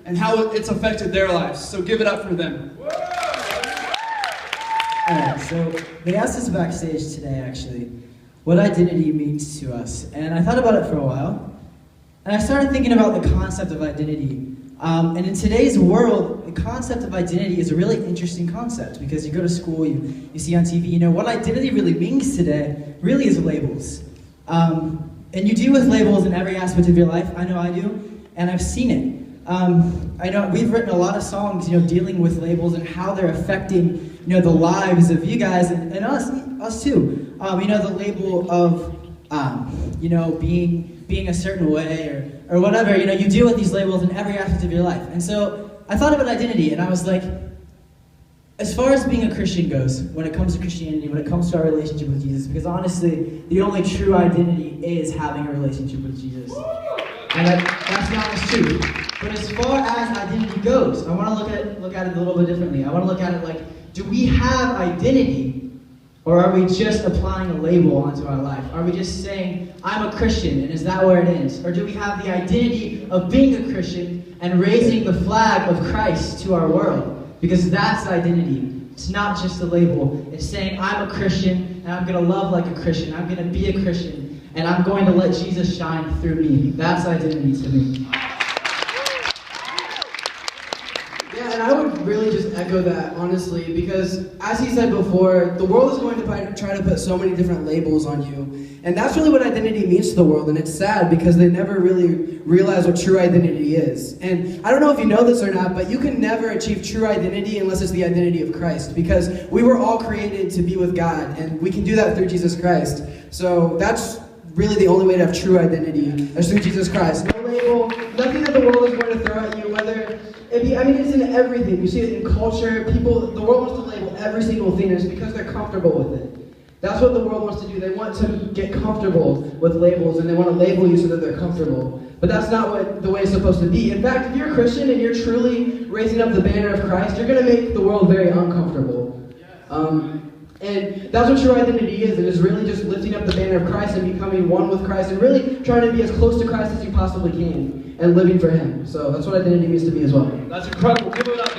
and how it's affected their lives. So give it up for them. Alright, so they asked us backstage today, actually, what identity means to us. And I thought about it for a while, and I started thinking about the concept of identity. And in today's world, the concept of identity is a really interesting concept, because you go to school, you see on TV, what identity really means today really is labels. And you deal with labels in every aspect of your life. I know I do, and I've seen it. I know we've written a lot of songs, dealing with labels and how they're affecting, the lives of you guys and us too. The label of, being a certain way or whatever. You deal with these labels in every aspect of your life. And so I thought about identity, and I was like, as far as being a Christian goes, when it comes to Christianity, when it comes to our relationship with Jesus, because honestly, the only true identity is having a relationship with Jesus. And that's the honest truth. But as far as identity goes, I want to look at it a little bit differently. I want to look at it like, do we have identity, or are we just applying a label onto our life? Are we just saying, I'm a Christian, and is that where it ends? Or do we have the identity of being a Christian and raising the flag of Christ to our world? Because that's identity. It's not just a label. It's saying, I'm a Christian, and I'm going to love like a Christian. I'm going to be a Christian, and I'm going to let Jesus shine through me. That's identity to me. Yeah, and I would really just echo that, honestly, because as he said before, the world is going to try to put so many different labels on you. And that's really what identity means to the world, and it's sad because they never really realize what true identity is. And I don't know if you know this or not, but you can never achieve true identity unless it's the identity of Christ, because we were all created to be with God, and we can do that through Jesus Christ. So that's really the only way to have true identity, is through Jesus Christ. No label, nothing that the world is going to throw at you, whether it be, it's in everything. You see it in culture. The world wants to label every single thing, and it's because they're comfortable with it. That's what the world wants to do. They want to get comfortable with labels, and they want to label you so that they're comfortable. But that's not what the way it's supposed to be. In fact, if you're a Christian and you're truly raising up the banner of Christ, you're going to make the world very uncomfortable. And that's what true identity is. It is really just lifting up the banner of Christ and becoming one with Christ, and really trying to be as close to Christ as you possibly can and living for Him. So that's what identity means to me as well. That's incredible. Give it up.